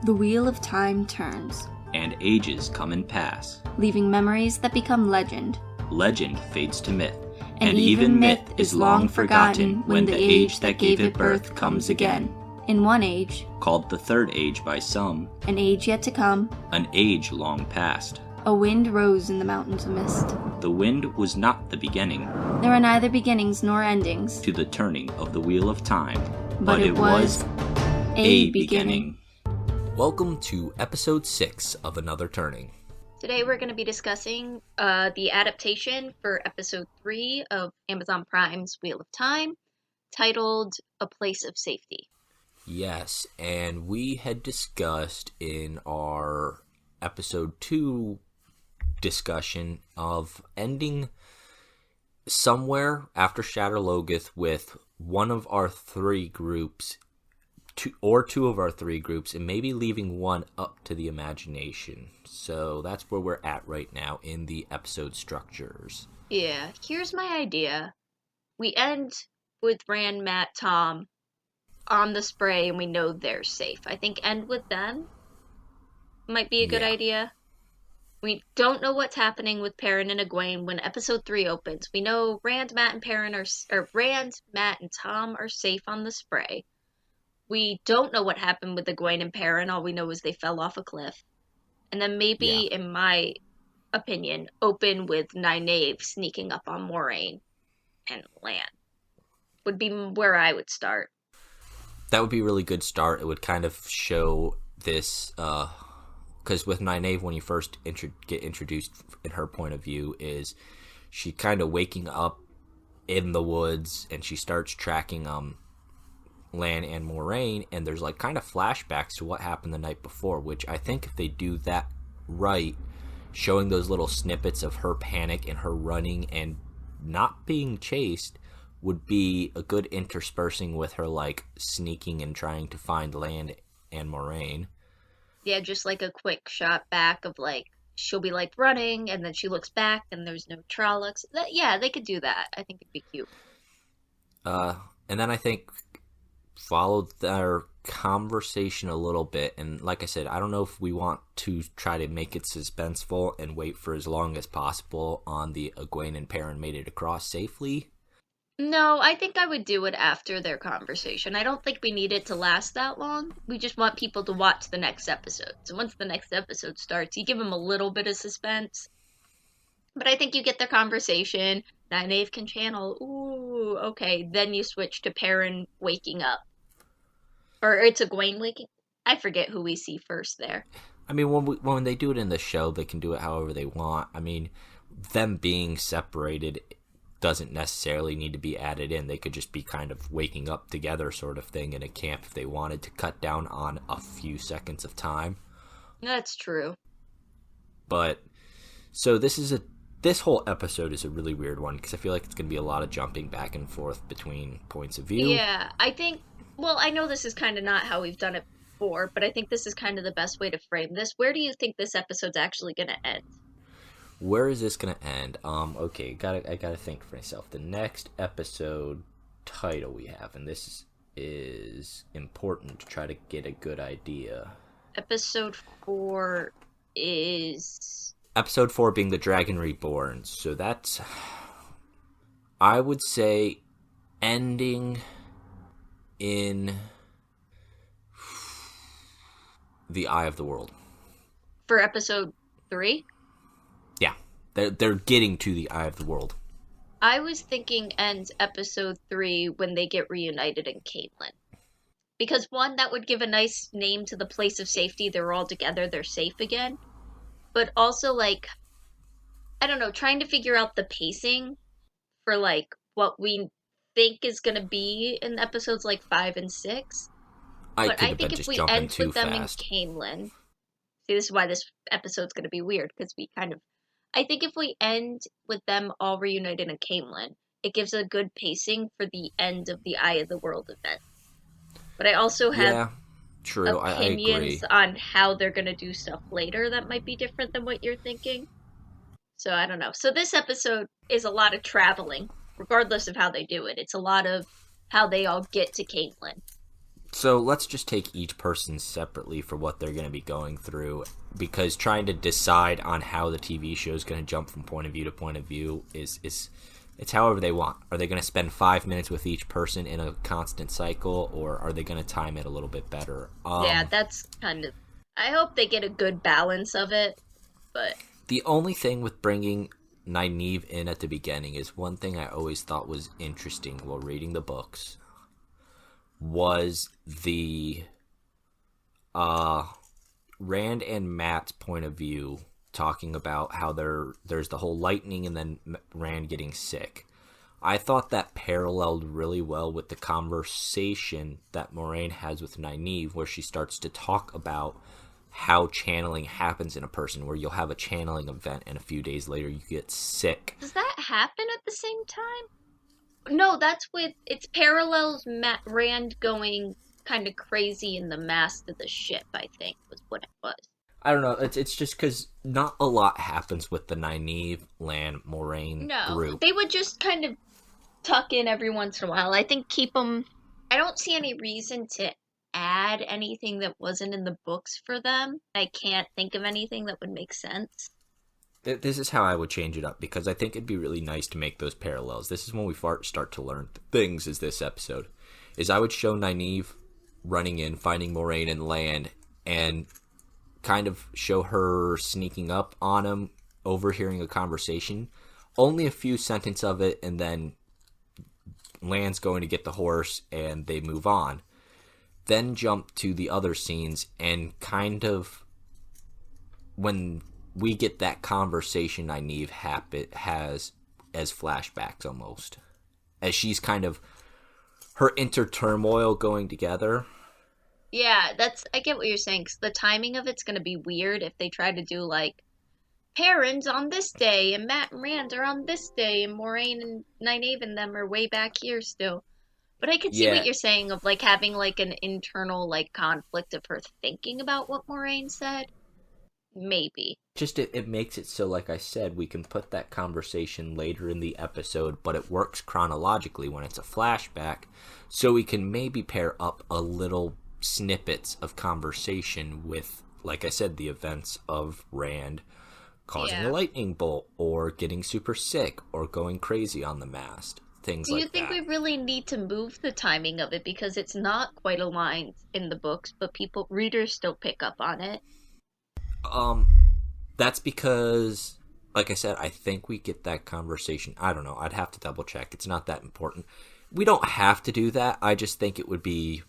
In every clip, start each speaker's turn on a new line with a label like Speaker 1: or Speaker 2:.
Speaker 1: The wheel of time turns,
Speaker 2: and ages come and pass.
Speaker 1: leaving memories that become legend.
Speaker 2: Legend fades to myth,
Speaker 1: And even myth is long forgotten when the age that gave it birth comes again. In one age,
Speaker 2: called the third age by some,
Speaker 1: an age yet to come,
Speaker 2: an age long past.
Speaker 1: a wind rose in the mountains of mist.
Speaker 2: The wind was not the beginning
Speaker 1: There are neither beginnings nor endings,
Speaker 2: to the turning of the wheel of time,
Speaker 1: but it was a beginning.
Speaker 3: Welcome to episode 6 of Another Turning.
Speaker 4: Today we're going to be discussing the adaptation for episode 3 of Amazon Prime's Wheel of Time, titled A Place of Safety.
Speaker 3: Yes, and we had discussed in our episode 2 discussion of ending somewhere after Shatter Logoth with one of our three groups, two of our three groups, and maybe leaving one up to the imagination. So that's where we're at right now in the episode structures.
Speaker 4: Yeah, here's my idea. We end with Rand, Matt, Tom on the spray, and we know they're safe. I think end with them might be a good idea. We don't know what's happening with Perrin and Egwene when episode 3 opens. We know Rand, Matt, and Tom are safe on the spray. We don't know what happened with Egwene and Perrin. All we know is they fell off a cliff. And then maybe, in my opinion, open with Nynaeve sneaking up on Moraine and Lan. Would be where I would start.
Speaker 3: That would be a really good start. It would kind of show this, because with Nynaeve, when you first get introduced in her point of view, is she kind of waking up in the woods, and she starts tracking Lan and Moraine, and there's like kind of flashbacks to what happened the night before, which I think if they do that right, showing those little snippets of her panic and her running and not being chased would be a good interspersing with her like sneaking and trying to find Lan and Moraine.
Speaker 4: Yeah, just like a quick shot back of like, she'll be like running, and then she looks back and there's no Trollocs. Yeah, they could do that. I think it'd be cute.
Speaker 3: And then I think followed their conversation a little bit, and like I said, I don't know if we want to try to make it suspenseful and wait for as long as possible on the Egwene and Perrin made it across safely.
Speaker 4: No, I think I would do it after their conversation. I don't think we need it to last that long. We just want people to watch the next episode. So once the next episode starts, you give them a little bit of suspense. But I think you get their conversation. Nynaeve can channel, ooh, okay. Then you switch to Perrin waking up. Or it's Egwene waking. I forget who we see first there.
Speaker 3: I mean, when they do it in the show, they can do it however they want. I mean, them being separated doesn't necessarily need to be added in. They could just be kind of waking up together sort of thing in a camp if they wanted to cut down on a few seconds of time.
Speaker 4: That's true.
Speaker 3: But, so this whole episode is a really weird one because I feel like it's going to be a lot of jumping back and forth between points of view.
Speaker 4: Yeah, I think, well, I know this is kind of not how we've done it before, but I think this is kind of the best way to frame this. Where do you think this episode's actually going to end?
Speaker 3: Where is this going to end? Okay, I gotta think for myself. The next episode title we have, and this is important to try to get a good idea.
Speaker 4: Episode 4 is...
Speaker 3: Episode 4 being The Dragon Reborn. So that's, I would say, ending in the Eye of the World.
Speaker 4: For episode 3?
Speaker 3: Yeah, they're getting to the Eye of the World.
Speaker 4: I was thinking ends episode 3 when they get reunited in Caitlin. Because one, that would give a nice name to the place of safety. They're all together, they're safe again. But also, like, I don't know, trying to figure out the pacing for, like, what we think is going to be in episodes like 5 and 6. But I think if we end with them in Camelin... See, this is why this episode's going to be weird, because I think if we end with them all reunited in Camelin, it gives a good pacing for the end of the Eye of the World event. But I also have opinions on how they're going to do stuff later that might be different than what you're thinking. So I don't know. So this episode is a lot of traveling, regardless of how they do it. It's a lot of how they all get to Caitlin.
Speaker 3: So let's just take each person separately for what they're going to be going through, because trying to decide on how the TV show is going to jump from point of view to point of view is it's however they want. Are they going to spend 5 minutes with each person in a constant cycle, or are they going to time it a little bit better?
Speaker 4: Yeah, that's kind of... I hope they get a good balance of it, but...
Speaker 3: The only thing with bringing Nynaeve in at the beginning is one thing I always thought was interesting while reading the books was the Rand and Matt's point of view, talking about how there's the whole lightning and then Rand getting sick. I thought that paralleled really well with the conversation that Moiraine has with Nynaeve, where she starts to talk about how channeling happens in a person, where you'll have a channeling event and a few days later you get sick.
Speaker 4: Does that happen at the same time? No, that's with... It's parallels Rand going kind of crazy in the mast of the ship, I think, was what it was.
Speaker 3: I don't know. It's just because not a lot happens with the Nynaeve, Lan, Moiraine group.
Speaker 4: They would just kind of tuck in every once in a while. I think keep them... I don't see any reason to add anything that wasn't in the books for them. I can't think of anything that would make sense.
Speaker 3: This is how I would change it up, because I think it'd be really nice to make those parallels. This is when we start to learn things, is this episode. Is I would show Nynaeve running in, finding Moiraine and Lan, and kind of show her sneaking up on him, overhearing a conversation. Only a few sentences of it, and then Lan's going to get the horse, and they move on. Then jump to the other scenes, and kind of when we get that conversation Nynaeve has as flashbacks almost. As she's kind of her inner turmoil going together.
Speaker 4: Yeah, I get what you're saying, 'cause the timing of it's going to be weird if they try to do, like, Perrin's on this day, and Matt and Rand are on this day, and Moiraine and Nynaeve and them are way back here still. But I could see what you're saying of, like, having, like, an internal, like, conflict of her thinking about what Moiraine said. Maybe.
Speaker 3: Just it makes it so, like I said, we can put that conversation later in the episode, but it works chronologically when it's a flashback, so we can maybe pair up a little snippets of conversation with, like I said, the events of Rand causing a lightning bolt, or getting super sick, or going crazy on the mast. Things like that.
Speaker 4: Do you think we really need to move the timing of it, because it's not quite aligned in the books, but readers still pick up on it?
Speaker 3: That's because, like I said, I think we get that conversation. I don't know. I'd have to double check. It's not that important. We don't have to do that. I just think it would be,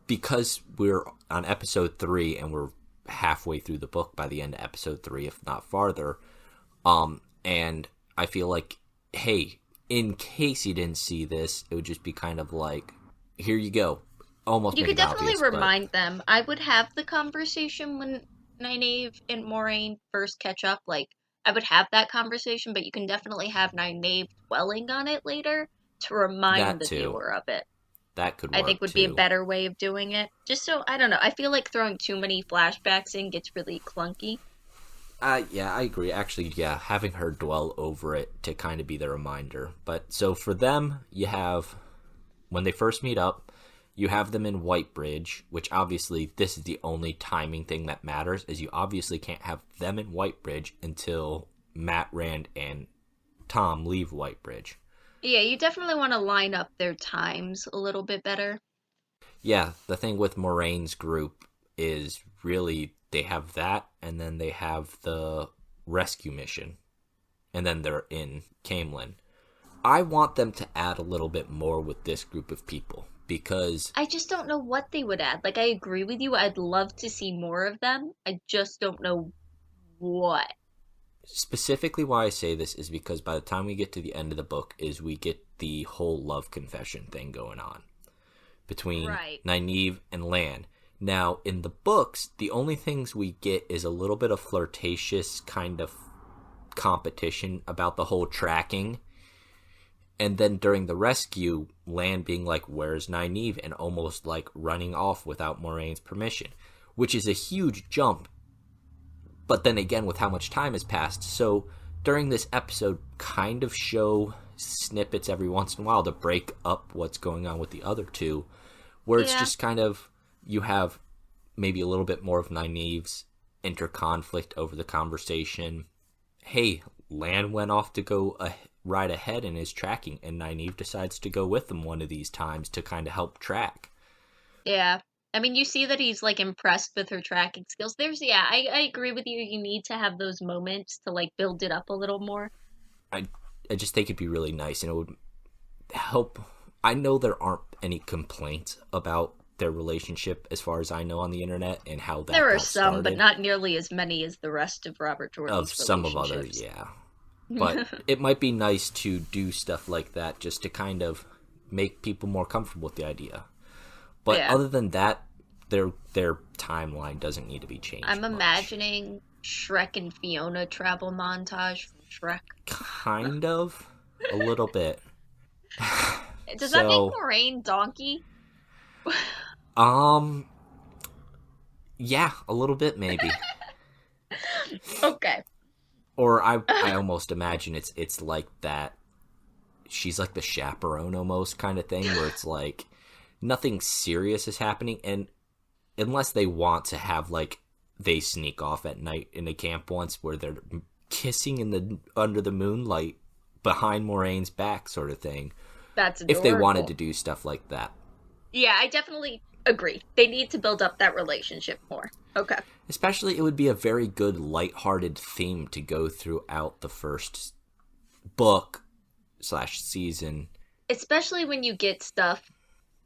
Speaker 3: because we're on episode 3 and we're halfway through the book by the end of episode 3, if not farther. And I feel like, hey, in case you didn't see this, it would just be kind of like, here you go. Almost.
Speaker 4: You could definitely remind them. I would have the conversation when Nynaeve and Moiraine first catch up. Like, I would have that conversation, but you can definitely have Nynaeve dwelling on it later to remind the viewer of it.
Speaker 3: That could work,
Speaker 4: I think would be a better way of doing it. Just so, I don't know, I feel like throwing too many flashbacks in gets really clunky.
Speaker 3: Yeah, I agree. Actually, yeah, having her dwell over it to kind of be the reminder. But, so for them, you have, when they first meet up, you have them in Whitebridge, which obviously, this is the only timing thing that matters, is you obviously can't have them in Whitebridge until Matt, Rand, and Tom leave Whitebridge.
Speaker 4: Yeah, you definitely want to line up their times a little bit better.
Speaker 3: Yeah, the thing with Moraine's group is really, they have that, and then they have the rescue mission, and then they're in Camelin. I want them to add a little bit more with this group of people, because
Speaker 4: I just don't know what they would add. Like, I agree with you, I'd love to see more of them. I just don't know what.
Speaker 3: Specifically why I say this is because by the time we get to the end of the book is we get the whole love confession thing going on between Nynaeve and Lan. Now, in the books, the only things we get is a little bit of flirtatious kind of competition about the whole tracking. And then during the rescue, Lan being like, where's Nynaeve? And almost like running off without Moraine's permission, which is a huge jump. But then again, with how much time has passed. So during this episode, kind of show snippets every once in a while to break up what's going on with the other two, where it's
Speaker 4: Yeah.
Speaker 3: just kind of, you have maybe a little bit more of Nynaeve's inter-conflict over the conversation. Hey, Lan went off to go right ahead and is tracking, and Nynaeve decides to go with him one of these times to kind of help track.
Speaker 4: Yeah. I mean, you see that he's, like, impressed with her tracking skills. I agree with you. You need to have those moments to, like, build it up a little more.
Speaker 3: I just think it'd be really nice, and it would help. I know there aren't any complaints about their relationship, as far as I know, on the internet, and how that
Speaker 4: There are
Speaker 3: got
Speaker 4: some, but
Speaker 3: started.
Speaker 4: not nearly as many as the rest of Robert Jordan's
Speaker 3: Of some of
Speaker 4: relationships.
Speaker 3: others, yeah. But it might be nice to do stuff like that just to kind of make people more comfortable with the idea. But
Speaker 4: Yeah.
Speaker 3: other than that, their timeline doesn't need to be changed.
Speaker 4: I'm
Speaker 3: much.
Speaker 4: imagining Shrek and Fiona travel montage from Shrek.
Speaker 3: Kind of, a little bit.
Speaker 4: Does that
Speaker 3: So-
Speaker 4: make Moraine donkey?
Speaker 3: Yeah, a little bit maybe.
Speaker 4: Okay.
Speaker 3: Or I almost imagine it's like that. She's like the chaperone almost kind of thing, where it's like nothing serious is happening, and unless they want to have, like, they sneak off at night in a camp once where they're kissing in the under the moonlight behind Moraine's back, sort of thing.
Speaker 4: That's adorable.
Speaker 3: If they wanted to do stuff like that.
Speaker 4: Yeah, I definitely agree. They need to build up that relationship more. Okay.
Speaker 3: Especially, it would be a very good lighthearted theme to go throughout the first book/season.
Speaker 4: Especially when you get stuff.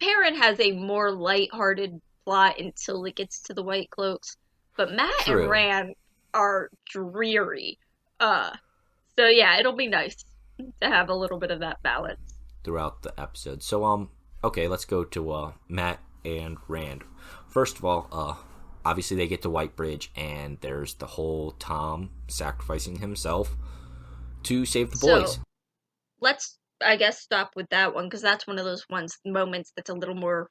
Speaker 4: Perrin has a more lighthearted plot until it gets to the White Cloaks, but Matt
Speaker 3: True.
Speaker 4: and Rand are dreary. So yeah, it'll be nice to have a little bit of that balance.
Speaker 3: Throughout the episode. So, okay, let's go to Matt and Rand. First of all, obviously they get to Whitebridge, and there's the whole Tom sacrificing himself to save the boys.
Speaker 4: So, let's, I guess, stop with that one, because that's one of those moments that's a little more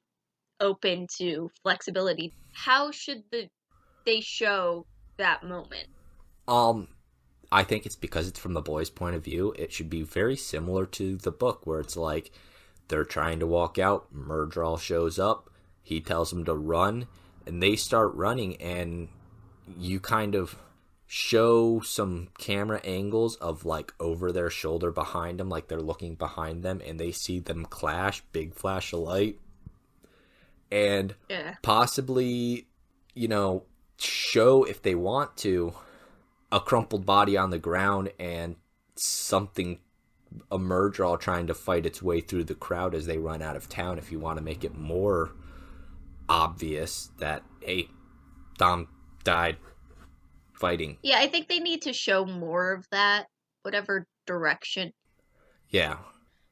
Speaker 4: open to flexibility. How should they show that moment?
Speaker 3: I think it's because it's from the boys' point of view. It should be very similar to the book, where it's like they're trying to walk out, Myrddraal shows up, he tells them to run, and they start running, and you kind of show some camera angles of, like, over their shoulder behind them, like they're looking behind them, and they see them clash, big flash of light, and possibly, show, if they want to, a crumpled body on the ground and a Myrddraal trying to fight its way through the crowd as they run out of town, if you want to make it more obvious that, hey, Tom died fighting.
Speaker 4: Yeah, I think they need to show more of that, whatever direction.
Speaker 3: Yeah.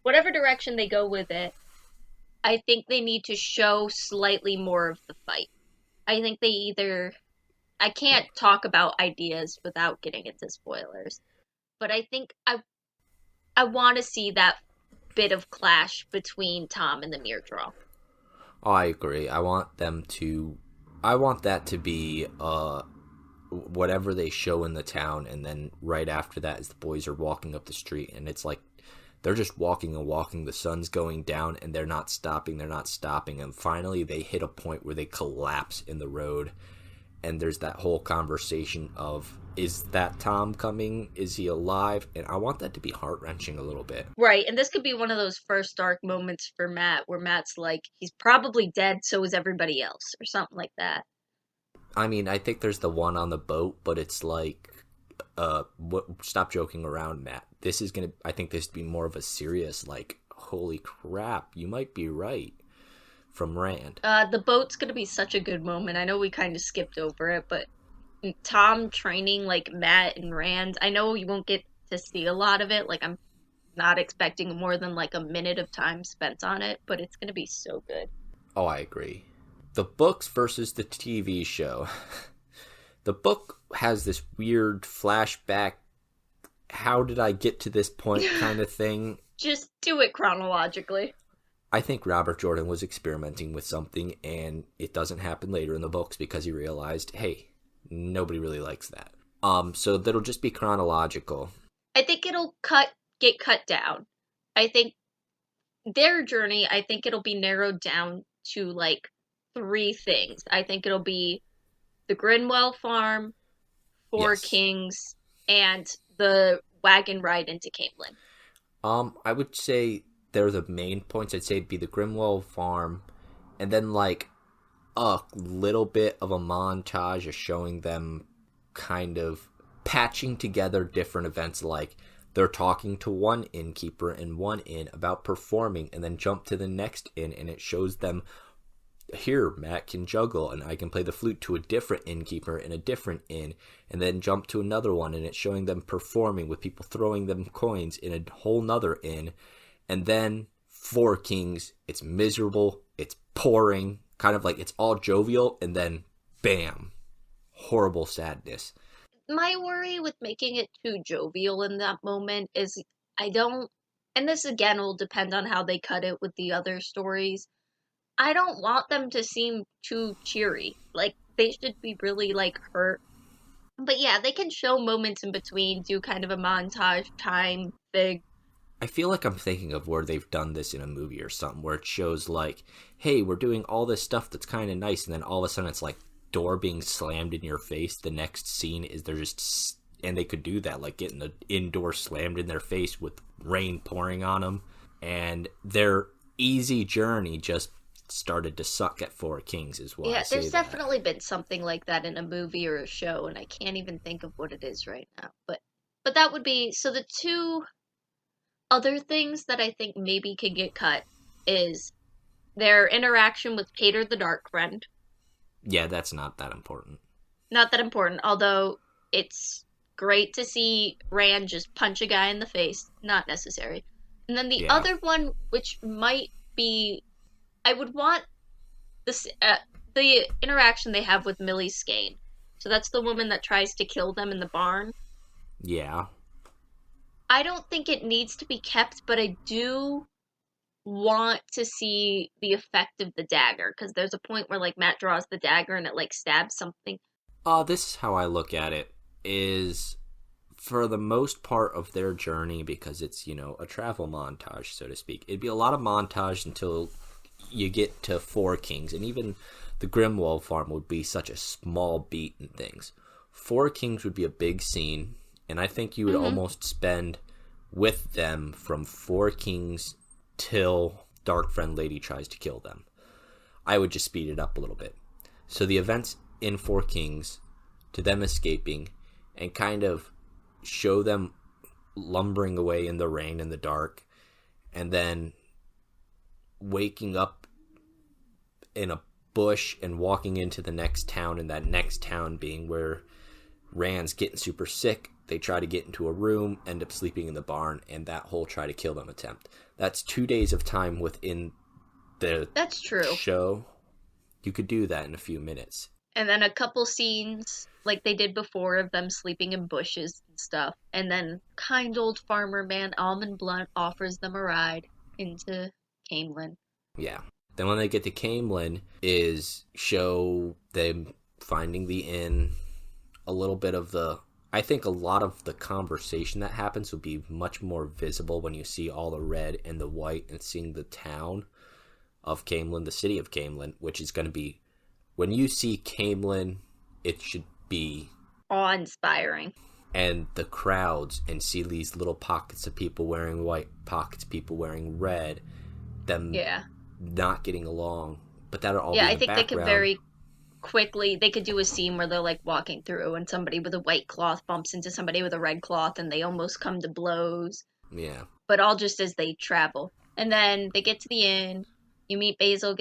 Speaker 4: Whatever direction they go with it, I think they need to show slightly more of the fight. I think I can't talk about ideas without getting into spoilers, but I think I want to see that bit of clash between Tom and the Myrddraal.
Speaker 3: Oh, I agree. I want that to be whatever they show in the town, and then right after that, as the boys are walking up the street, and it's like they're just walking and walking, the sun's going down, and they're not stopping, and finally they hit a point where they collapse in the road, and there's that whole conversation of, is that Tom coming? Is he alive? And I want that to be heart-wrenching a little bit.
Speaker 4: Right, and this could be one of those first dark moments for Matt, where Matt's like, he's probably dead, so is everybody else, or something like that.
Speaker 3: I mean, I think there's the one on the boat, but it's like, stop joking around, Matt. I think this would be more of a serious, like, holy crap, you might be right, from Rand.
Speaker 4: The boat's gonna be such a good moment. I know we kind of skipped over it, but Tom training, like, Matt and Rand, I know you won't get to see a lot of it. Like, I'm not expecting more than, like, a minute of time spent on it, but it's gonna be so good.
Speaker 3: Oh, I agree. The books versus the TV show. The book has this weird flashback, how did I get to this point kind of thing.
Speaker 4: Just do it chronologically.
Speaker 3: I think Robert Jordan was experimenting with something, and it doesn't happen later in the books because he realized, hey, nobody really likes that. So that'll just be chronological.
Speaker 4: I think it'll get cut down. I think their journey, I think it'll be narrowed down to like 3 things. I think it'll be the Grinwell farm, Four
Speaker 3: Yes.
Speaker 4: Kings, and the wagon ride into Camelin.
Speaker 3: I would say they're the main points. I'd say it'd be the Grimwell farm, and then like a little bit of a montage of showing them kind of patching together different events, like they're talking to one innkeeper in one inn about performing, and then jump to the next inn and it shows them, here Matt can juggle and I can play the flute, to a different innkeeper in a different inn, and then jump to another one and it's showing them performing with people throwing them coins in a whole nother inn. And then Four Kings, it's miserable, it's pouring, kind of like it's all jovial, and then bam, horrible sadness.
Speaker 4: My worry with making it too jovial in that moment is I don't, and this again will depend on how they cut it with the other stories. I don't want them to seem too cheery. Like, they should be really, like, hurt. But yeah, they can show moments in between, do kind of a montage time thing.
Speaker 3: I feel like I'm thinking of where they've done this in a movie or something, where it shows like, hey, we're doing all this stuff that's kind of nice, and then all of a sudden it's like door being slammed in your face. The next scene is they're just, and they could do that, like getting the indoor slammed in their face with rain pouring on them, and their easy journey just started to suck at Four Kings as well.
Speaker 4: Yeah, there's definitely been something like that in a movie or a show, and I can't even think of what it is right now. But that would be, so the 2 other things that I think maybe could get cut is their interaction with Cater the Dark Friend.
Speaker 3: Yeah, that's not that important.
Speaker 4: Not that important, although it's great to see Rand just punch a guy in the face. Not necessary. And then the other one, which might be, I would want this the interaction they have with Millie Skane. So that's the woman that tries to kill them in the barn.
Speaker 3: Yeah.
Speaker 4: I don't think it needs to be kept, but I do want to see the effect of the dagger, because there's a point where like Matt draws the dagger and it like stabs something.
Speaker 3: This is how I look at it, is for the most part of their journey, because it's, you know, a travel montage, so to speak. It'd be a lot of montage until you get to Four Kings, and even the Grimwald farm would be such a small beat in things. Four Kings would be a big scene, and I think you would almost spend with them from Four Kings till Dark Friend Lady tries to kill them. I would just speed it up a little bit. So the events in Four Kings, to them escaping, and kind of show them lumbering away in the rain and the dark, and then waking up in a bush and walking into the next town, and that next town being where Rand's getting super sick. They try to get into a room, end up sleeping in the barn, and that whole try to kill them attempt. That's 2 days of time within the
Speaker 4: That's true.
Speaker 3: show. You could do that in a few minutes.
Speaker 4: And then a couple scenes like they did before of them sleeping in bushes and stuff. And then kind old farmer man Almond Blunt offers them a ride into Camelin.
Speaker 3: Yeah. Then when they get to Camelin is show them finding the inn, a little bit of the, I think a lot of the conversation that happens will be much more visible when you see all the red and the white and seeing the town of Camelin, the city of Camelin, which is going to be, when you see Camelin, it should be
Speaker 4: awe-inspiring.
Speaker 3: And the crowds, and see these little pockets of people wearing white, pockets of people wearing red, them not getting along, but that'll all be in the background.
Speaker 4: They could very quickly, they could do a scene where they're like walking through and somebody with a white cloth bumps into somebody with a red cloth and they almost come to blows.
Speaker 3: Yeah.
Speaker 4: But all just as they travel. And then they get to the inn, you meet Basil.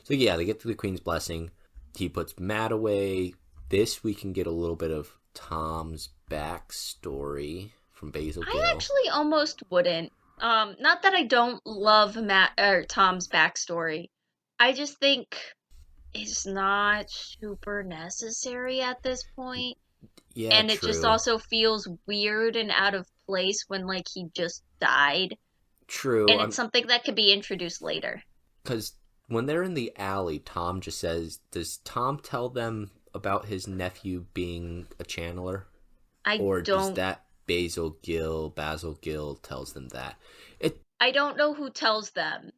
Speaker 3: So yeah, they get to the Queen's Blessing. He puts Matt away. This we can get a little bit of Tom's backstory from Basil Gill.
Speaker 4: I actually almost wouldn't. Not that I don't love Tom's backstory. I just think it's not super necessary at this point.
Speaker 3: Yeah,
Speaker 4: and it just also feels weird and out of place when like he just died.
Speaker 3: True.
Speaker 4: And it's something that could be introduced later.
Speaker 3: Because when they're in the alley, Tom just says, does Tom tell them about his nephew being a channeler? Does that Basil Gill tells them that?
Speaker 4: I don't know who tells them.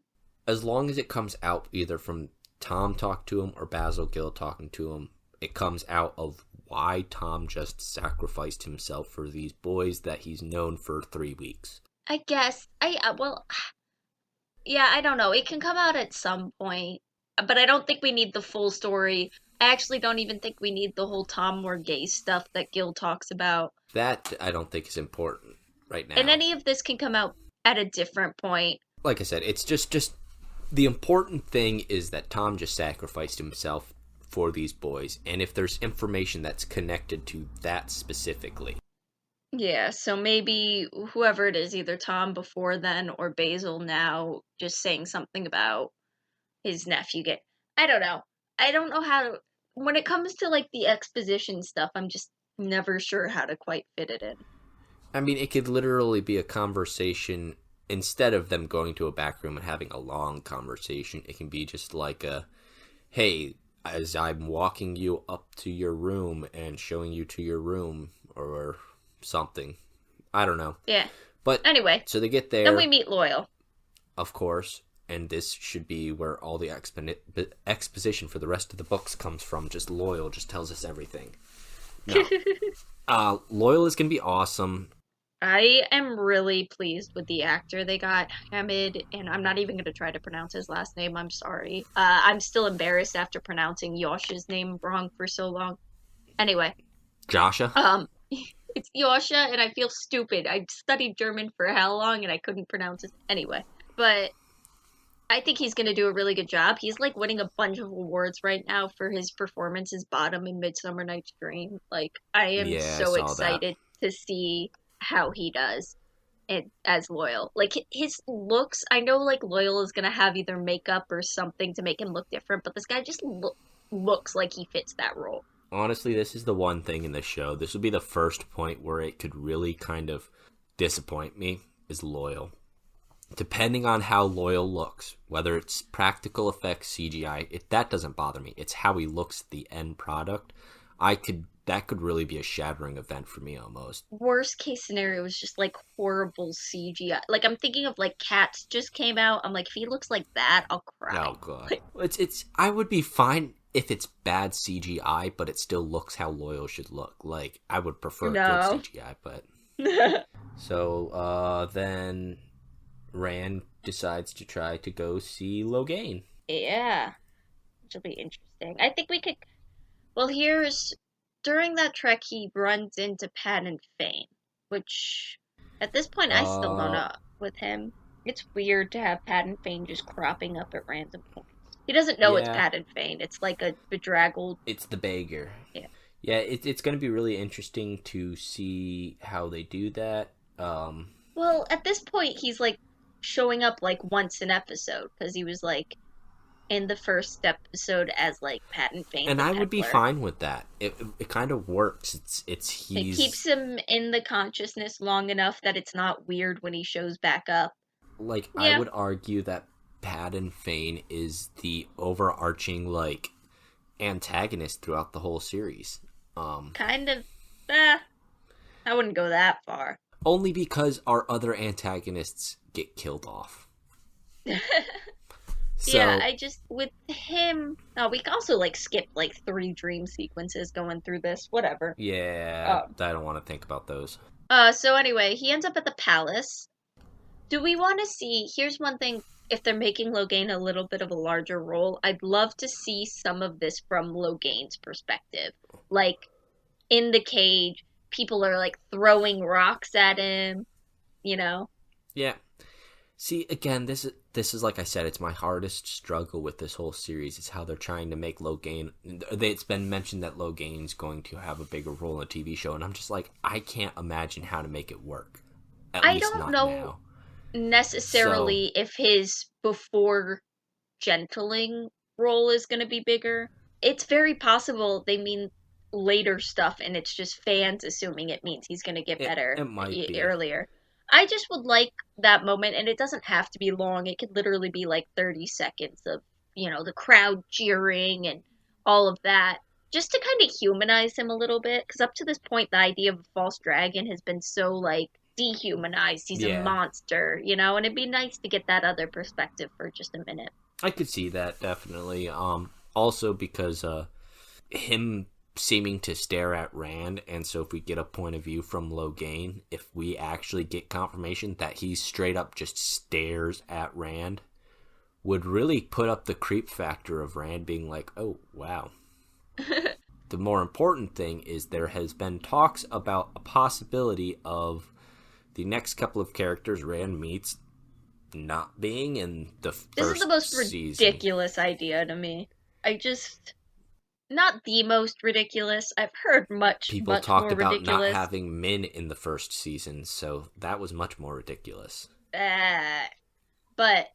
Speaker 3: as long as it comes out either from Tom talking to him or Basil Gill talking to him, it comes out of why Tom just sacrificed himself for these boys that he's known for 3 weeks.
Speaker 4: I guess. Yeah, I don't know. It can come out at some point, but I don't think we need the full story. I actually don't even think we need the whole Tom Morgay stuff that Gil talks about.
Speaker 3: That I don't think is important right now.
Speaker 4: And any of this can come out at a different point.
Speaker 3: Like I said, it's just the important thing is that Tom just sacrificed himself for these boys, and if there's information that's connected to that specifically.
Speaker 4: Yeah, so maybe whoever it is, either Tom before then or Basil now, just saying something about his nephew I don't know. I don't know how to... When it comes to, like, the exposition stuff, I'm just never sure how to quite fit it in.
Speaker 3: I mean, it could literally be a conversation. Instead of them going to a back room and having a long conversation, it can be just like hey, as I'm walking you up to your room and showing you to your room, or something. I don't know.
Speaker 4: Yeah.
Speaker 3: But
Speaker 4: anyway,
Speaker 3: so they get there.
Speaker 4: Then we meet Loyal.
Speaker 3: Of course. And this should be where all the exposition for the rest of the books comes from. Just Loyal just tells us everything. No. Loyal is going to be awesome.
Speaker 4: I am really pleased with the actor they got, Hamid, and I'm not even going to try to pronounce his last name. I'm sorry. I'm still embarrassed after pronouncing Yosha's name wrong for so long. Anyway.
Speaker 3: Josha?
Speaker 4: It's Yosha, and I feel stupid. I studied German for how long, and I couldn't pronounce it. Anyway. But I think he's going to do a really good job. He's, like, winning a bunch of awards right now for his performance as Bottom in Midsummer Night's Dream. Like, I am so excited to see how he does it as Loyal. Like, his looks, I know, like, Loyal is going to have either makeup or something to make him look different, but this guy just looks like he fits that role.
Speaker 3: Honestly, this is the one thing in the show. This would be the first point where it could really kind of disappoint me, is Loyal. Depending on how Loyal looks, whether it's practical effects, CGI, that doesn't bother me. It's how he looks at the end product. That could really be a shattering event for me almost.
Speaker 4: Worst case scenario is just like horrible CGI. Like, I'm thinking of like Cats just came out. I'm like, if he looks like that, I'll cry.
Speaker 3: Oh god. It's I would be fine if it's bad CGI, but it still looks how Loyal should look. Like, I would prefer good CGI, but so then Rand decides to try to go see Logain.
Speaker 4: Yeah. Which will be interesting. I think we could... Well, during that trek, he runs into Pat and Fane, which, at this point, I still don't know with him. It's weird to have Pat and Fane just cropping up at random points. He doesn't know it's Pat and Fane. It's like a bedraggled...
Speaker 3: It's the beggar.
Speaker 4: Yeah.
Speaker 3: Yeah, it's going to be really interesting to see how they do that.
Speaker 4: Well, at this point, he's, like, showing up, like, once an episode, because he was, like, in the first episode as, like, Pat and Fane.
Speaker 3: And I would be fine with that. It kind of works. It
Speaker 4: keeps him in the consciousness long enough that it's not weird when he shows back up.
Speaker 3: Like, yeah. I would argue that Pat and Fane is the overarching, like, antagonist throughout the whole series.
Speaker 4: Kind of. I wouldn't go that far.
Speaker 3: Only because our other antagonists get killed off. So,
Speaker 4: yeah, with him... Oh, we can also, like, skip, like, 3 dream sequences going through this. Whatever.
Speaker 3: Yeah, I don't want to think about those.
Speaker 4: So anyway, he ends up at the palace. Do we want to see... Here's one thing, if they're making Logain a little bit of a larger role, I'd love to see some of this from Logain's perspective. Like, in the cage, people are, like, throwing rocks at him, you know?
Speaker 3: Yeah. See, again, this is like I said, it's my hardest struggle with this whole series. It's how they're trying to make Logain... It's been mentioned that Logain's going to have a bigger role in a TV show, and I'm just like, I can't imagine how to make it work.
Speaker 4: I don't know necessarily if his before gentling role is going to be bigger. It's very possible they mean later stuff, and it's just fans assuming it means he's going to get better
Speaker 3: it might be
Speaker 4: earlier. I just would like that moment, and it doesn't have to be long. It could literally be like 30 seconds of, you know, the crowd cheering and all of that, just to kind of humanize him a little bit. Because up to this point, the idea of a false dragon has been so, like, dehumanized. He's a
Speaker 3: Yeah.
Speaker 4: monster, you know? And it'd be nice to get that other perspective for just a minute.
Speaker 3: I could see that, definitely. Also because him seeming to stare at Rand, and so if we get a point of view from Logain, if we actually get confirmation that he straight up just stares at Rand, would really put up the creep factor of Rand being like, oh, wow. The more important thing is there has been talks about a possibility of the next couple of characters Rand meets not being in the first season.
Speaker 4: This is the most ridiculous idea to me. Not the most ridiculous. I've heard much
Speaker 3: People
Speaker 4: much
Speaker 3: talked
Speaker 4: more
Speaker 3: about
Speaker 4: ridiculous.
Speaker 3: not having Min in the first season, so that was much more ridiculous.
Speaker 4: But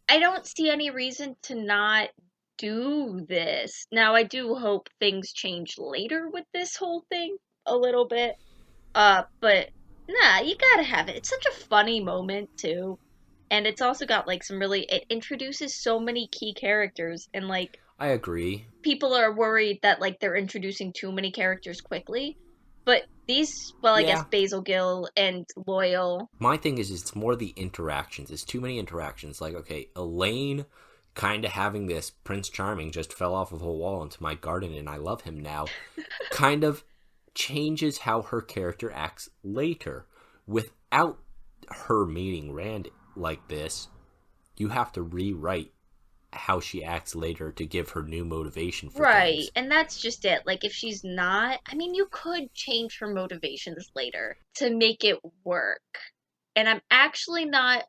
Speaker 4: I don't see any reason to not do this. Now, I do hope things change later with this whole thing a little bit. But nah, you gotta have it. It's such a funny moment too. And it's also got like it introduces so many key characters, and like
Speaker 3: I agree.
Speaker 4: people are worried that like they're introducing too many characters quickly. But these, well, I guess Basil Gill and Loyal.
Speaker 3: My thing is it's more the interactions. It's too many interactions. Like, okay, Elaine kind of having this Prince Charming just fell off of a wall into my garden and I love him now kind of changes how her character acts later. Without her meeting Rand like this, you have to rewrite how she acts later to give her new motivation for things.
Speaker 4: And that's just it. Like, if she's not, I mean, you could change her motivations later to make it work. And I'm actually not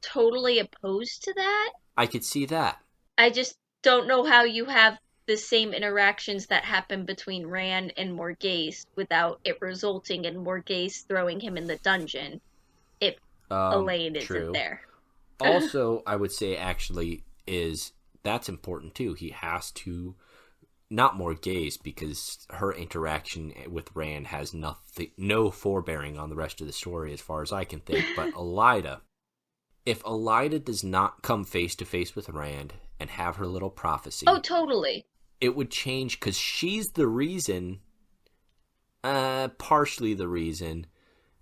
Speaker 4: totally opposed to that.
Speaker 3: I could see that.
Speaker 4: I just don't know how you have the same interactions that happen between Rand and Morghese without it resulting in Morghese throwing him in the dungeon if Elaine isn't there.
Speaker 3: Also, I would say actually that's important too. He has to, not Morghese, because her interaction with Rand has no forbearing on the rest of the story as far as I can think, but Elaida. If Elaida does not come face to face with Rand and have her little prophecy.
Speaker 4: Oh, totally.
Speaker 3: It would change because she's the reason, partially the reason,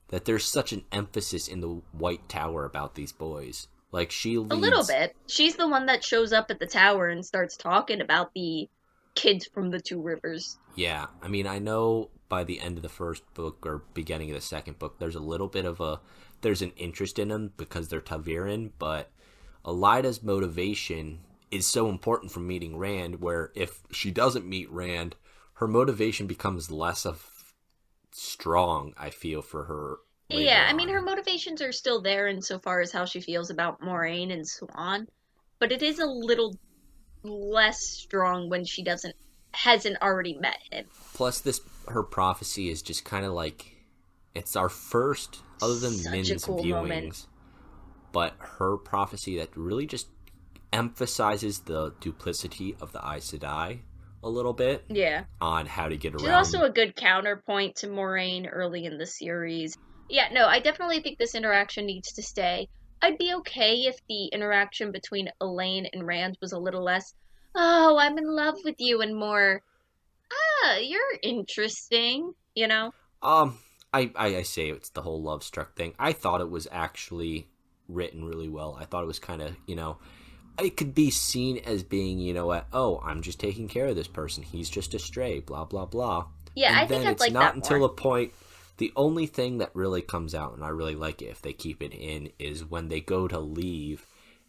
Speaker 3: that there's such an emphasis in the White Tower about these boys. Like, she leads...
Speaker 4: A little bit. She's the one that shows up at the tower and starts talking about the kids from the Two Rivers.
Speaker 3: Yeah, I mean, I know by the end of the first book or beginning of the second book, there's a little bit of there's an interest in them because they're Taviran, but Elaida's motivation is so important from meeting Rand, where if she doesn't meet Rand, her motivation becomes less of strong, I feel, for her.
Speaker 4: Yeah, I mean, her motivations are still there insofar as how she feels about Moraine and Swan, but it is a little less strong when she hasn't already met him.
Speaker 3: Plus, her prophecy is just kind of like, it's our first, other than Min's
Speaker 4: cool
Speaker 3: viewings,
Speaker 4: moment.
Speaker 3: But her prophecy that really just emphasizes the duplicity of the Aes Sedai a little bit.
Speaker 4: Yeah.
Speaker 3: On how to get around.
Speaker 4: She's also a good counterpoint to Moraine early in the series. Yeah, no, I definitely think this interaction needs to stay. I'd be okay if the interaction between Elaine and Rand was a little less, oh, I'm in love with you, and more, you're interesting, you know?
Speaker 3: I say it's the whole love struck thing. I thought it was actually written really well. I thought it was kind of, it could be seen as being, I'm just taking care of this person. He's just a stray, blah, blah, blah.
Speaker 4: Yeah,
Speaker 3: and
Speaker 4: I think I'd like that more.
Speaker 3: It's not until a point, the only thing that really comes out, and I really like it if they keep it in, is when they go to leave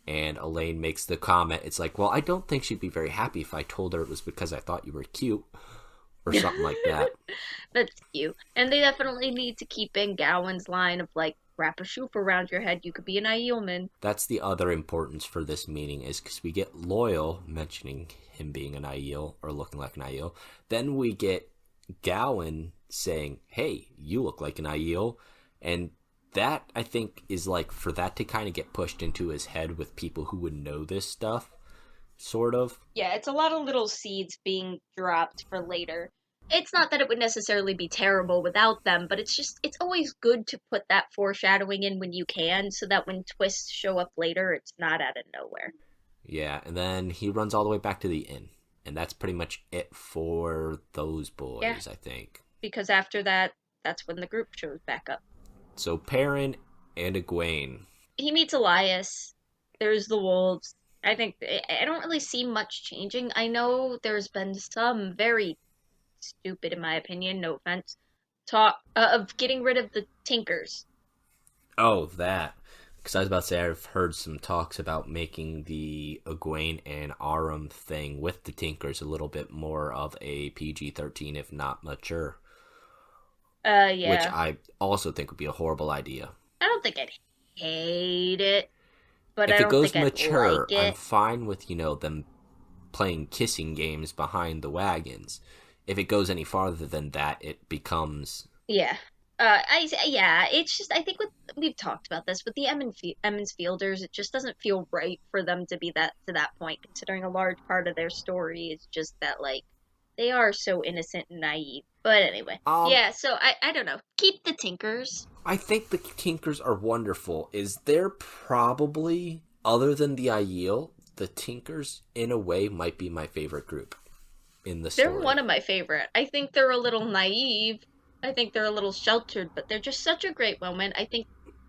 Speaker 3: and Elaine makes the comment. It's like, well, I don't think she'd be very happy if I told her it was because I thought you were cute. Or something like that.
Speaker 4: That's cute. And they definitely need to keep in Gawain's line of, like, wrap a shoof around your head, you could be an Aielman.
Speaker 3: That's the other importance for this meeting, is because we get Loyal mentioning him being an Aiel, or looking like an Aiel. Then we get Gawain saying, hey, you look like an Aiel. And that, I think, is like, for that to kind of get pushed into his head with people who would know this stuff, sort of.
Speaker 4: Yeah, it's a lot of little seeds being dropped for later. It's not that it would necessarily be terrible without them, but it's always good to put that foreshadowing in when you can, so that when twists show up later, it's not out of nowhere.
Speaker 3: Yeah, and then he runs all the way back to the inn. And that's pretty much it for those boys, I think.
Speaker 4: Because after that, that's when the group shows back up.
Speaker 3: So Perrin and Egwene.
Speaker 4: He meets Elias. There's the wolves. I don't really see much changing. I know there's been some very stupid, in my opinion, no offense, talk of getting rid of the Tinkers.
Speaker 3: Oh, that. Because I was about to say, I've heard some talks about making the Egwene and Aram thing with the Tinkers a little bit more of a PG-13, if not mature.
Speaker 4: Yeah.
Speaker 3: Which I also think would be a horrible idea.
Speaker 4: I don't think I'd hate it, but
Speaker 3: If
Speaker 4: I
Speaker 3: it
Speaker 4: don't
Speaker 3: goes
Speaker 4: think
Speaker 3: mature,
Speaker 4: I'd like
Speaker 3: I'm
Speaker 4: it.
Speaker 3: fine with, them playing kissing games behind the wagons. If it goes any farther than that, it becomes...
Speaker 4: Yeah. Yeah, it's just I think we've talked about this with the Emmons Fielders, it just doesn't feel right for them to be that to that point, considering a large part of their story is just that like they are so innocent and naive. But anyway,
Speaker 3: Um,
Speaker 4: yeah. So I don't know. Keep the Tinkers.
Speaker 3: I think the Tinkers are wonderful. Is there probably, other than the Aiel, the Tinkers, in a way, might be my favorite group in the
Speaker 4: They're
Speaker 3: story.
Speaker 4: one of my favorite. I think they're a little naive. I think they're a little sheltered, but they're just such a great moment. I think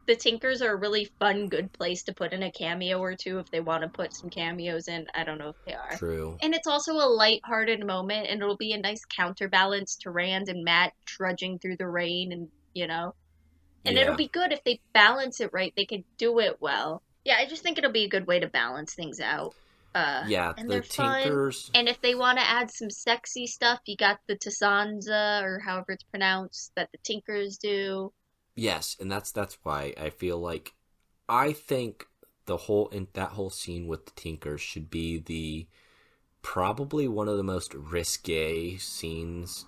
Speaker 4: the Tinkers are a really fun, good place to put in a cameo or two if they want to put some cameos in. I don't know if they are.
Speaker 3: True.
Speaker 4: And it's also a light-hearted moment, and it'll be a nice counterbalance to Rand and Matt trudging through the rain, and and it'll
Speaker 3: Yeah.
Speaker 4: be good if they balance it right. They can do it well. Yeah, I just think it'll be a good way to balance things out.
Speaker 3: Yeah,
Speaker 4: And
Speaker 3: the
Speaker 4: they're fun.
Speaker 3: Tinkers...
Speaker 4: And if they want to add some sexy stuff, you got the Tasanza, or however it's pronounced, that the Tinkers do.
Speaker 3: Yes, and that's why I feel like... I think that whole scene with the Tinkers should be the... probably one of the most risque scenes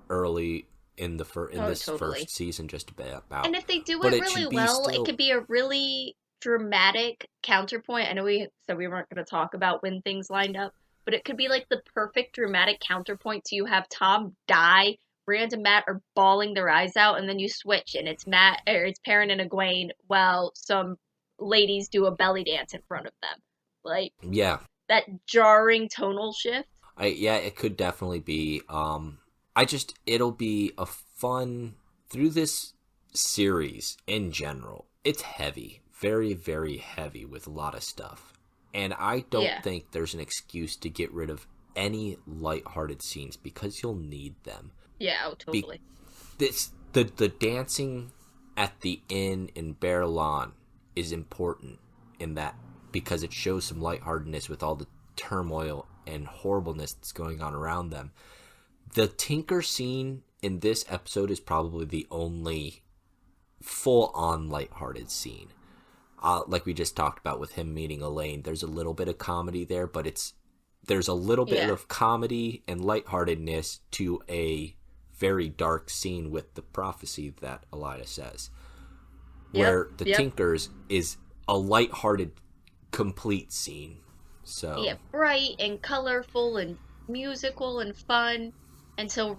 Speaker 3: early in the this
Speaker 4: Totally.
Speaker 3: first season, just about.
Speaker 4: And if they do
Speaker 3: But
Speaker 4: it
Speaker 3: it
Speaker 4: really
Speaker 3: should be
Speaker 4: well,
Speaker 3: still...
Speaker 4: it could be a really dramatic counterpoint. I know we said we weren't going to talk about when things lined up, but it could be like the perfect dramatic counterpoint to you have Tom die, Rand and Matt are bawling their eyes out, and then you switch and it's Perrin and Egwene while some ladies do a belly dance in front of them. Like
Speaker 3: Yeah.
Speaker 4: that jarring tonal shift.
Speaker 3: Yeah, it could definitely be. It'll be a fun... Through this series, in general, it's heavy. Very, very heavy with a lot of stuff. And I don't think there's an excuse to get rid of any lighthearted scenes, because you'll need them.
Speaker 4: Yeah, totally.
Speaker 3: The dancing at the inn in Bear Lawn is important in that, because it shows some lightheartedness with all the turmoil and horribleness that's going on around them. The Tinker scene in this episode is probably the only full-on lighthearted scene. Like we just talked about with him meeting Elaine, there's a little bit of comedy there, but there's a little bit of comedy and lightheartedness to a very dark scene with the prophecy that Elijah says. Where the Tinkers is a lighthearted, complete scene. So
Speaker 4: yeah, bright and colorful and musical and fun. And so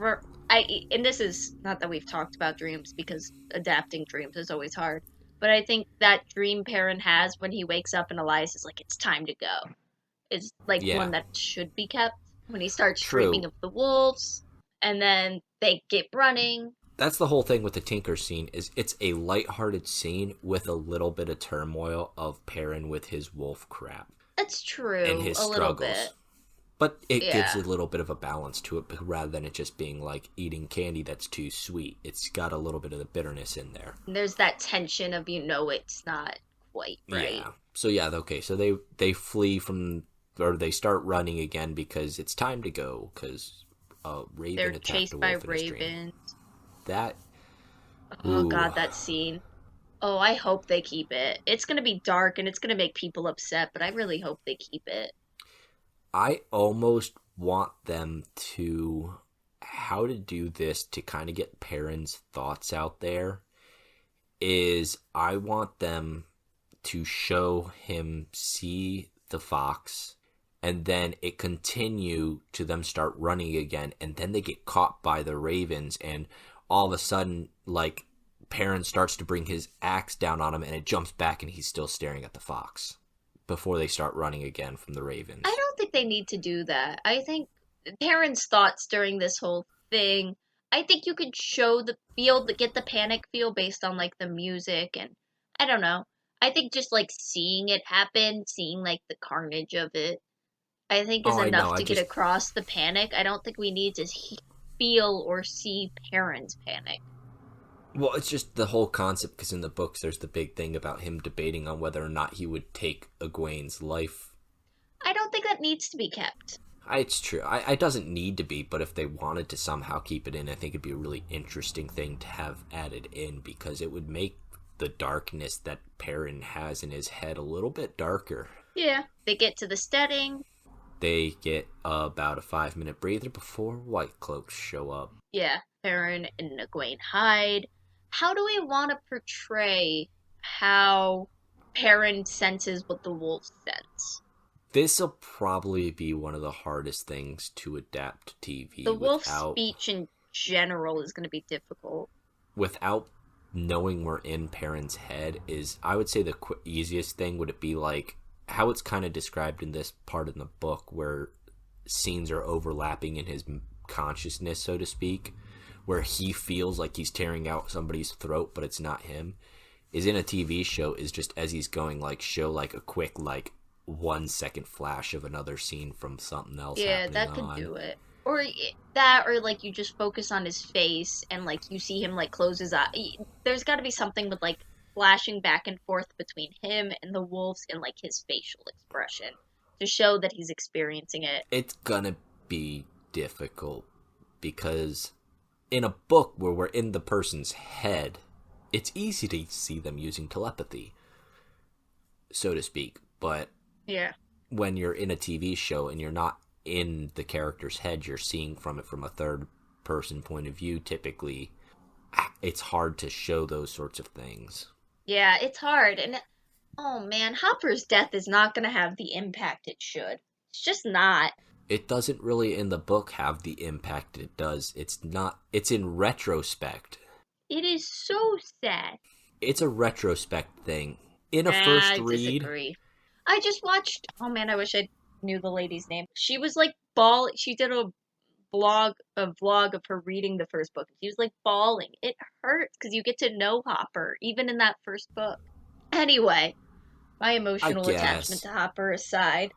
Speaker 4: and this is not that we've talked about dreams, because adapting dreams is always hard. But I think that dream Perrin has when he wakes up and Elias is like, it's time to go, is like one that should be kept. When he starts dreaming of the wolves, and then they get running.
Speaker 3: That's the whole thing with the Tinker scene, is it's a lighthearted scene with a little bit of turmoil of Perrin with his wolf crap.
Speaker 4: That's true.
Speaker 3: And his struggles.
Speaker 4: Little bit.
Speaker 3: But it gives a little bit of a balance to it, rather than it just being like eating candy that's too sweet. It's got a little bit of the bitterness in there.
Speaker 4: There's that tension of, it's not quite right.
Speaker 3: Yeah. So okay. So they flee from, or they start running again because it's time to go, because Raven
Speaker 4: They're
Speaker 3: attacked
Speaker 4: chased
Speaker 3: a
Speaker 4: by
Speaker 3: wolf in his dream.
Speaker 4: ravens.
Speaker 3: That.
Speaker 4: Oh God, that scene. Oh, I hope they keep it. It's gonna be dark and it's gonna make people upset, but I really hope they keep it.
Speaker 3: I almost want them to... How to do this to kind of get Perrin's thoughts out there is I want them to show him see the fox, and then it continue to them start running again, and then they get caught by the ravens, and all of a sudden, like, Perrin starts to bring his axe down on him, and it jumps back, and he's still staring at the fox before they start running again from the ravens.
Speaker 4: I don't think they need to do that. I think Perrin's thoughts during this whole thing, I think you could get the panic feel based on like the music and I don't know. I think just like seeing it happen, seeing like the carnage of it, I think is
Speaker 3: Oh, I know.
Speaker 4: enough to get across the panic. I don't think we need to feel or see parents panic.
Speaker 3: Well, it's just the whole concept, because in the books there's the big thing about him debating on whether or not he would take Egwene's life.
Speaker 4: I don't think that needs to be kept.
Speaker 3: It's true. It doesn't need to be, but if they wanted to somehow keep it in, I think it'd be a really interesting thing to have added in, because it would make the darkness that Perrin has in his head a little bit darker.
Speaker 4: Yeah. They get to the steading.
Speaker 3: They get about a 5-minute breather before White Cloaks show up.
Speaker 4: Yeah. Perrin and Egwene hide. How do we want to portray how Perrin senses what the wolf sense?
Speaker 3: This'll probably be one of the hardest things to adapt to TV.
Speaker 4: The wolf's speech in general is going to be difficult.
Speaker 3: Without knowing we're in Perrin's head is, I would say, the easiest thing would it be like how it's kind of described in this part in the book, where scenes are overlapping in his consciousness, so to speak, where he feels like he's tearing out somebody's throat, but it's not him, is in a TV show is just as he's going, like, show like a quick, like, 1 second flash of another scene from something else.
Speaker 4: Yeah, that could do it. Or that, or like you just focus on his face and like you see him like close his eye. There's got to be something with like flashing back and forth between him and the wolves and like his facial expression to show that he's experiencing it.
Speaker 3: It's gonna be difficult because in a book where we're in the person's head, it's easy to see them using telepathy, so to speak. But
Speaker 4: yeah,
Speaker 3: when you're in a TV show and you're not in the character's head, you're seeing from it from a third person point of view, typically it's hard to show those sorts of things.
Speaker 4: Yeah, it's hard. And oh man, Hopper's death is not going to have the impact it should. It's just not.
Speaker 3: It doesn't really in the book have the impact it does. It's in retrospect.
Speaker 4: It is so sad.
Speaker 3: It's a retrospect thing. In a first read.
Speaker 4: I disagree. I just watched, oh man, I wish I knew the lady's name. She was like she did a vlog of her reading the first book. She was like bawling. It hurts because you get to know Hopper even in that first book. Anyway, my emotional attachment to Hopper aside,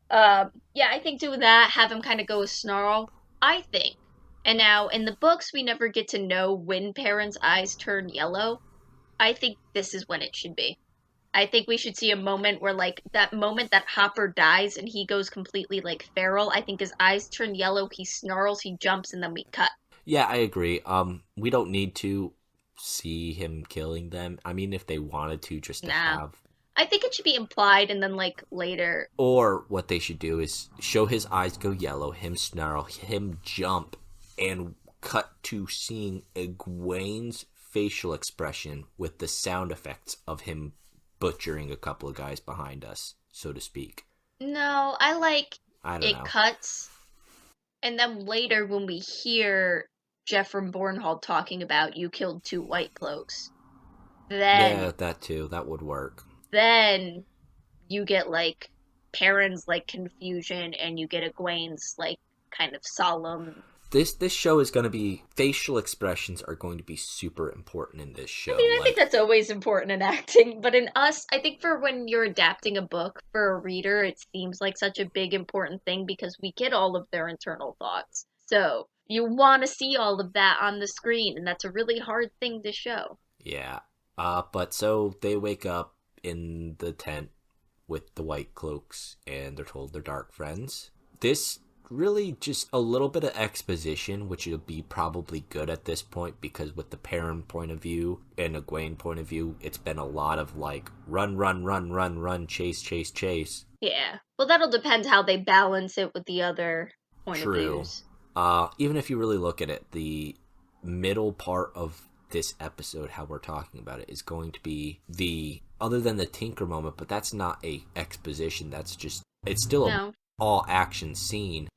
Speaker 4: yeah, I think doing that, have him kind of go with Snarl, I think. And now in the books we never get to know when Perrin's eyes turn yellow. I think this is when it should be. I think we should see a moment where, like, that moment that Hopper dies and he goes completely, like, feral. I think his eyes turn yellow, he snarls, he jumps, and then we cut.
Speaker 3: Yeah, I agree. We don't need to see him killing them. I mean, if they wanted to, just to have...
Speaker 4: I think it should be implied and then, like, later.
Speaker 3: Or what they should do is show his eyes go yellow, him snarl, him jump, and cut to seeing Egwene's facial expression with the sound effects of him butchering a couple of guys behind us, so to speak.
Speaker 4: No, I
Speaker 3: don't know.
Speaker 4: Cuts, and then later when we hear Jeff from Bornhold talking about you killed 2 White Cloaks, then...
Speaker 3: Yeah, that too. That would work.
Speaker 4: Then you get, like, Perrin's, like, confusion, and you get Egwene's, like, kind of solemn...
Speaker 3: This show is going to be... Facial expressions are going to be super important in this show.
Speaker 4: I mean, I think that's always important in acting, but in us, I think for when you're adapting a book for a reader, it seems like such a big, important thing because we get all of their internal thoughts. So, you want to see all of that on the screen, and that's a really hard thing to show.
Speaker 3: Yeah. But so they wake up in the tent with the White Cloaks, and they're told they're dark friends. This... really just a little bit of exposition, which will be probably good at this point because with the Perrin point of view and Egwene point of view, it's been a lot of like run, chase.
Speaker 4: Yeah. Well, that'll depend how they balance it with the other point of views.
Speaker 3: Even if you really look at it, the middle part of this episode, how we're talking about it, is going to be other than the Tinker moment, but that's not a exposition. That's just, it's still a all action scene.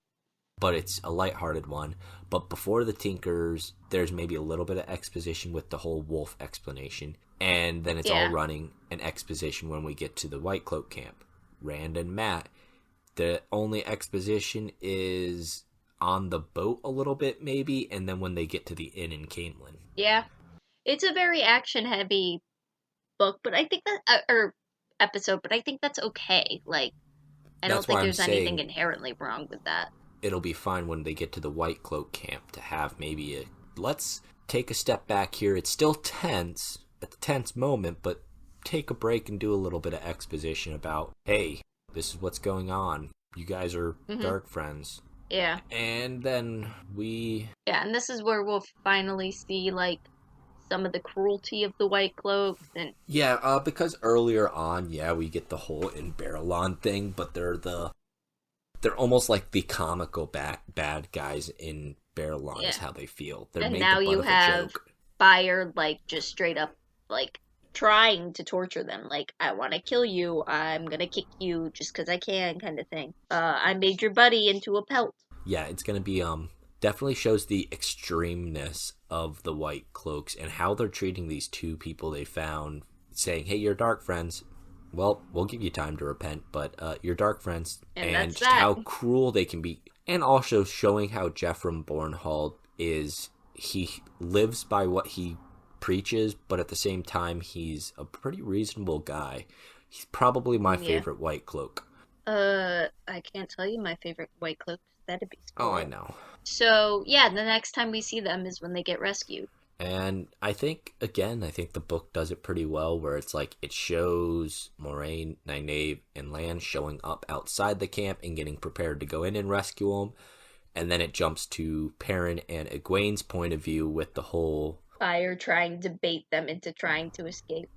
Speaker 3: But it's a lighthearted one. But before the Tinkers, there's maybe a little bit of exposition with the whole wolf explanation. And then it's all running an exposition when we get to the White Cloak camp. Rand and Matt. The only exposition is on the boat a little bit, maybe, and then when they get to the inn in Camelin.
Speaker 4: Yeah. It's a very action-heavy book, but I think that, or episode, but I think that's okay. Like, I don't
Speaker 3: That's
Speaker 4: think
Speaker 3: why I'm
Speaker 4: there's anything
Speaker 3: saying
Speaker 4: inherently wrong with that.
Speaker 3: it'll be fine when they get to the White Cloak camp to have maybe a, let's take a step back here. It's still tense at the tense moment, but take a break and do a little bit of exposition about, hey, this is what's going on. You guys are dark friends.
Speaker 4: Yeah.
Speaker 3: And then
Speaker 4: Yeah, and this is where we'll finally see, like, some of the cruelty of the White Cloaks, and...
Speaker 3: Yeah, because earlier on, we get the whole in Barrelon thing, but they're almost like the comical bad guys in Barrelon is how they feel. They're
Speaker 4: and
Speaker 3: made
Speaker 4: now
Speaker 3: the butt
Speaker 4: you
Speaker 3: of a
Speaker 4: have
Speaker 3: joke.
Speaker 4: Fire, like, just straight up, like, trying to torture them. Like, I want to kill you, I'm gonna kick you just because I can, kind of thing. I made your buddy into a pelt.
Speaker 3: Yeah, it's gonna be, definitely shows the extremeness of the White Cloaks and how they're treating these two people they found, saying, hey, you're dark friends. Well, we'll give you time to repent, but you're dark friends.
Speaker 4: And
Speaker 3: and
Speaker 4: that's
Speaker 3: just
Speaker 4: that.
Speaker 3: how cruel they can be. And also showing how Jeffrey Bornhald is, he lives by what he preaches, but at the same time, he's a pretty reasonable guy. He's probably my favorite White Cloak.
Speaker 4: I can't tell you my favorite White Cloak. That'd be spoiled.
Speaker 3: Oh, I know.
Speaker 4: So, yeah, the next time we see them is when they get rescued.
Speaker 3: And I think the book does it pretty well, where it's like it shows Moraine, Nynaeve, and Lan showing up outside the camp and getting prepared to go in and rescue them. And then it jumps to Perrin and Egwene's point of view with the whole...
Speaker 4: Fire trying to bait them into trying to escape.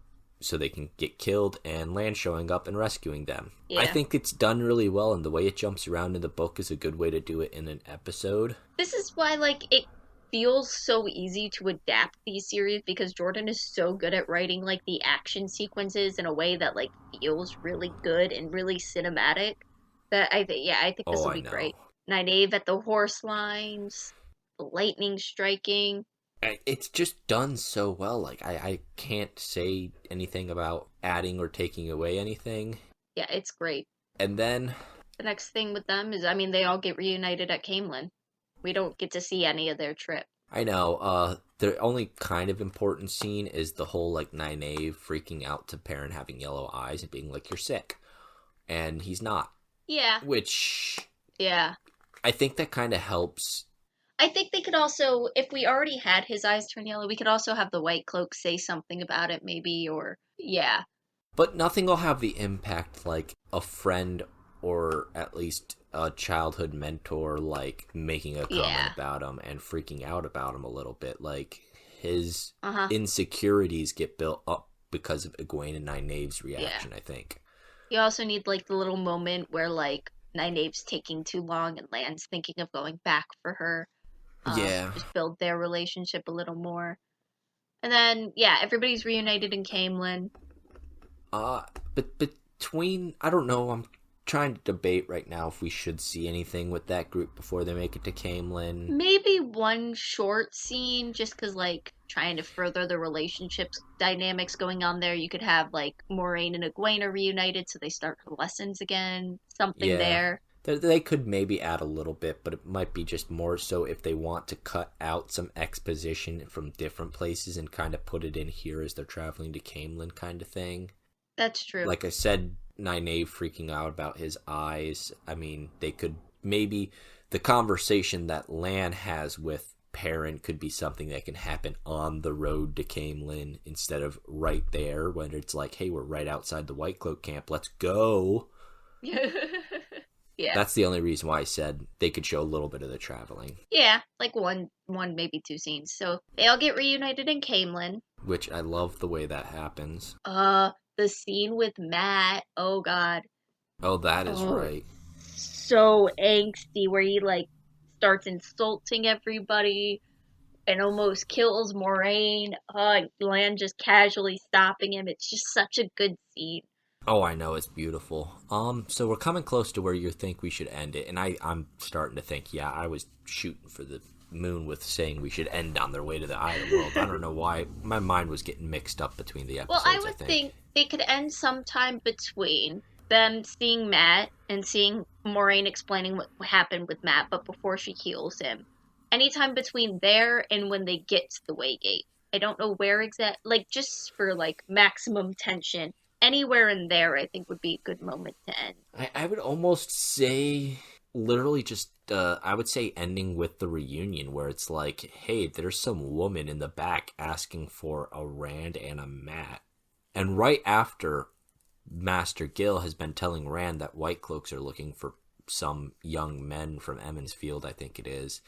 Speaker 3: So they can get killed, and Lan showing up and rescuing them.
Speaker 4: Yeah.
Speaker 3: I think it's done really well, and the way it jumps around in the book is a good way to do it in an episode.
Speaker 4: This is why, like, it feels so easy to adapt these series, because Jordan is so good at writing, like, the action sequences in a way that, like, feels really good and really cinematic. That I think this will be great. Nynaeve at the horse lines, the lightning striking.
Speaker 3: It's just done so well. Like, I can't say anything about adding or taking away anything.
Speaker 4: Yeah, it's great.
Speaker 3: And then...
Speaker 4: the next thing with them is, I mean, they all get reunited at Camelin. We don't get to see any of their trip.
Speaker 3: I know. The only kind of important scene is the whole, like, Nynaeve freaking out to Perrin having yellow eyes and being like, you're sick. And he's not.
Speaker 4: Yeah.
Speaker 3: Which...
Speaker 4: yeah.
Speaker 3: I think that kind of helps...
Speaker 4: I think they could also, if we already had his eyes turn yellow, we could also have the White Cloak say something about it, maybe, or, yeah.
Speaker 3: But nothing will have the impact like a friend or at least a childhood mentor, like, making a comment about him and freaking out about him a little bit. Like, his insecurities get built up because of Egwene and Nynaeve's reaction, I think.
Speaker 4: You also need, like, the little moment where, like, Nynaeve's taking too long and Lan's thinking of going back for her. Just build their relationship a little more. And then, everybody's reunited in Camelin.
Speaker 3: But between, I don't know, I'm trying to debate right now if we should see anything with that group before they make it to Camelin.
Speaker 4: Maybe one short scene, just because, like, trying to further the relationships dynamics going on there. You could have, like, Moraine and Egwene are reunited, so they start her lessons again. Something there.
Speaker 3: They could maybe add a little bit, but it might be just more so if they want to cut out some exposition from different places and kind of put it in here as they're traveling to Camelin kind of thing.
Speaker 4: That's true.
Speaker 3: Like I said, Nynaeve freaking out about his eyes. I mean, they could maybe... the conversation that Lan has with Perrin could be something that can happen on the road to Camelin instead of right there when it's like, hey, we're right outside the White Cloak camp. Let's go.
Speaker 4: Yeah.
Speaker 3: That's the only reason why I said they could show a little bit of the traveling.
Speaker 4: Yeah, like one, maybe two scenes. So they all get reunited in Camelin.
Speaker 3: Which I love the way that happens.
Speaker 4: The scene with Matt, oh god.
Speaker 3: Oh, that is right.
Speaker 4: So angsty, where he, like, starts insulting everybody and almost kills Moraine. Lan just casually stopping him. It's just such a good scene.
Speaker 3: Oh, I know, it's beautiful. So we're coming close to where you think we should end it, and I'm starting to think, I was shooting for the moon with saying we should end on their way to the Island World. I don't know why. My mind was getting mixed up between the episodes,
Speaker 4: Well, I would think they could end sometime between them seeing Matt and seeing Moraine explaining what happened with Matt, but before she heals him. Anytime between there and when they get to the Waygate. I don't know where like, just for, like, maximum tension. Anywhere in there, I think, would be a good moment to end.
Speaker 3: I would almost say, literally just, I would say ending with the reunion, where it's like, hey, there's some woman in the back asking for a Rand and a Matt. And right after Master Gil has been telling Rand that White Cloaks are looking for some young men from Emmons Field, I think it is.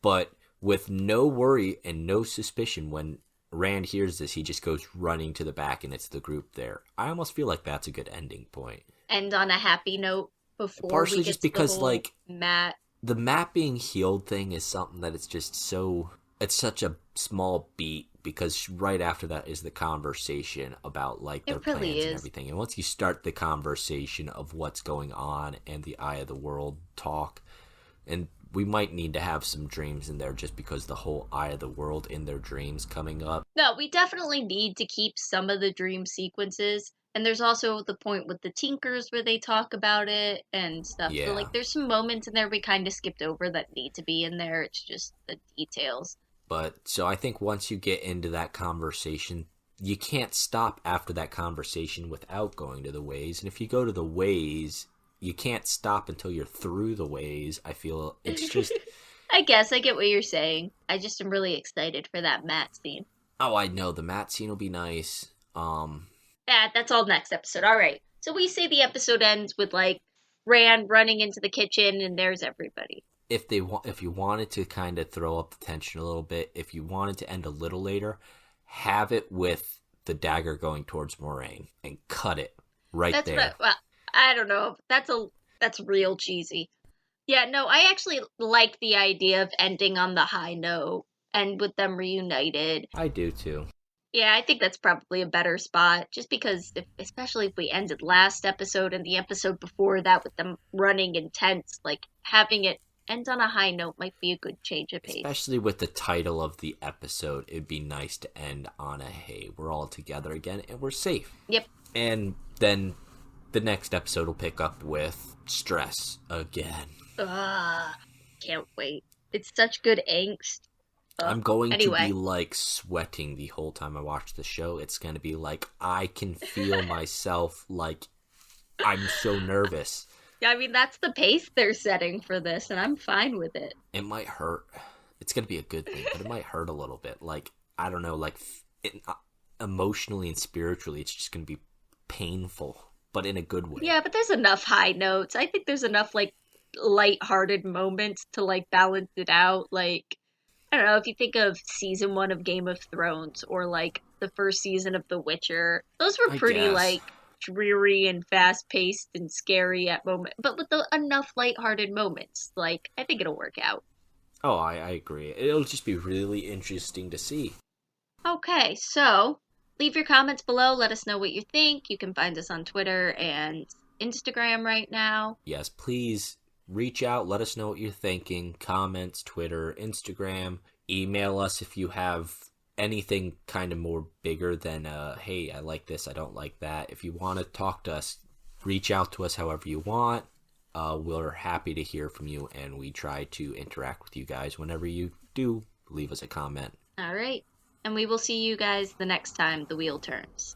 Speaker 3: But with no worry and no suspicion, when Rand hears this, he just goes running to the back and it's the group there. I almost feel like that's a good ending point.
Speaker 4: End on a happy note before
Speaker 3: partially
Speaker 4: we get
Speaker 3: just
Speaker 4: to
Speaker 3: because,
Speaker 4: the whole
Speaker 3: like,
Speaker 4: Matt.
Speaker 3: The Matt being healed thing is something that it's just so... It's such a small beat, because right after that is the conversation about, like, their plans and everything. And once you start the conversation of what's going on and the Eye of the World talk, and we might need to have some dreams in there just because the whole Eye of the World in their dreams coming up.
Speaker 4: No, we definitely need to keep some of the dream sequences. And there's also the point with the Tinkers where they talk about it and stuff.
Speaker 3: Yeah.
Speaker 4: So, like, there's some moments in there we kind of skipped over that need to be in there. It's just the details.
Speaker 3: But, so I think once you get into that conversation, you can't stop after that conversation without going to the Ways. And if you go to the Ways, you can't stop until you're through the Ways. I feel it's just...
Speaker 4: I guess I get what you're saying. I just am really excited for that Matt scene.
Speaker 3: Oh, I know. The Matt scene will be nice.
Speaker 4: That's all next episode. All right. So we say the episode ends with, like, Rand running into the kitchen and there's everybody.
Speaker 3: If you wanted to kind of throw up the tension a little bit, if you wanted to end a little later, have it with the dagger going towards Moraine and cut it right there.
Speaker 4: Well, I don't know. That's real cheesy. Yeah, no, I actually like the idea of ending on the high note and with them reunited.
Speaker 3: I do too.
Speaker 4: Yeah, I think that's probably a better spot, just because, especially if we ended last episode and the episode before that with them running intense, like, having it end on a high note might be a good change of pace.
Speaker 3: Especially with the title of the episode, it'd be nice to end on a, hey, we're all together again and we're safe.
Speaker 4: Yep.
Speaker 3: And then the next episode will pick up with stress again.
Speaker 4: Can't wait. It's such good angst.
Speaker 3: I'm going to be, like, sweating the whole time I watch the show. It's going to be like, I can feel myself, like, I'm so nervous.
Speaker 4: Yeah, I mean, that's the pace they're setting for this, and I'm fine with it.
Speaker 3: It might hurt. It's going to be a good thing, but it might hurt a little bit. Like, I don't know, like, emotionally and spiritually, it's just going to be painful, but in a good way.
Speaker 4: Yeah, but there's enough high notes. I think there's enough, like, lighthearted moments to, like, balance it out. Like, I don't know, if you think of season 1 of Game of Thrones or, like, the first season of The Witcher, those were pretty, like, dreary and fast-paced and scary at moments, but with enough lighthearted moments. Like, I think it'll work out.
Speaker 3: Oh, I agree. It'll just be really interesting to see.
Speaker 4: Okay, so leave your comments below. Let us know what you think. You can find us on Twitter and Instagram right now.
Speaker 3: Yes, please reach out. Let us know what you're thinking. Comments, Twitter, Instagram. Email us if you have anything kind of more bigger than, hey, I like this, I don't like that. If you want to talk to us, reach out to us however you want. We're happy to hear from you, and we try to interact with you guys whenever you do leave us a comment.
Speaker 4: All right. And we will see you guys the next time the wheel turns.